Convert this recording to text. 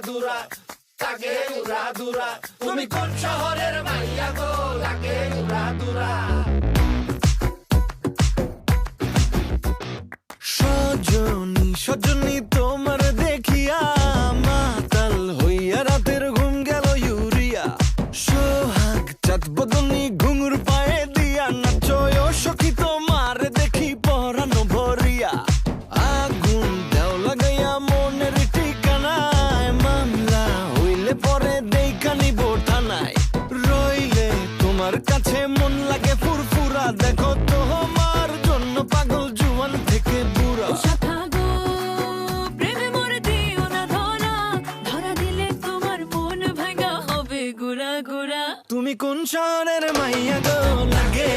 দুরা লাগে উড়া দুরা তুমি কোন শহরের মাইয়া গো লাগে উড়া দুরা সজনী সজনী তোমার দেখিয়া মাতাল হইয়া রাতের ঘুম গেল ইউরিয়া সোহাগ চাঁদ বদনী ঘুঙুর পায়ে দিয়া নাচয় সখী তোমার দেখি পরানো ভরিয়া আগুন দেও লাগাইয়া মনের ঠিকানায় মামলা হইলে পরে দেখা নিব থানায় রইলে তোমার কাছে মন লাগে ফুরফুরা দেখো তোমার জন্য পাগল জুয়ান থেকে বুড়া তুমি কোন শহরের মাইয়া গো লাগে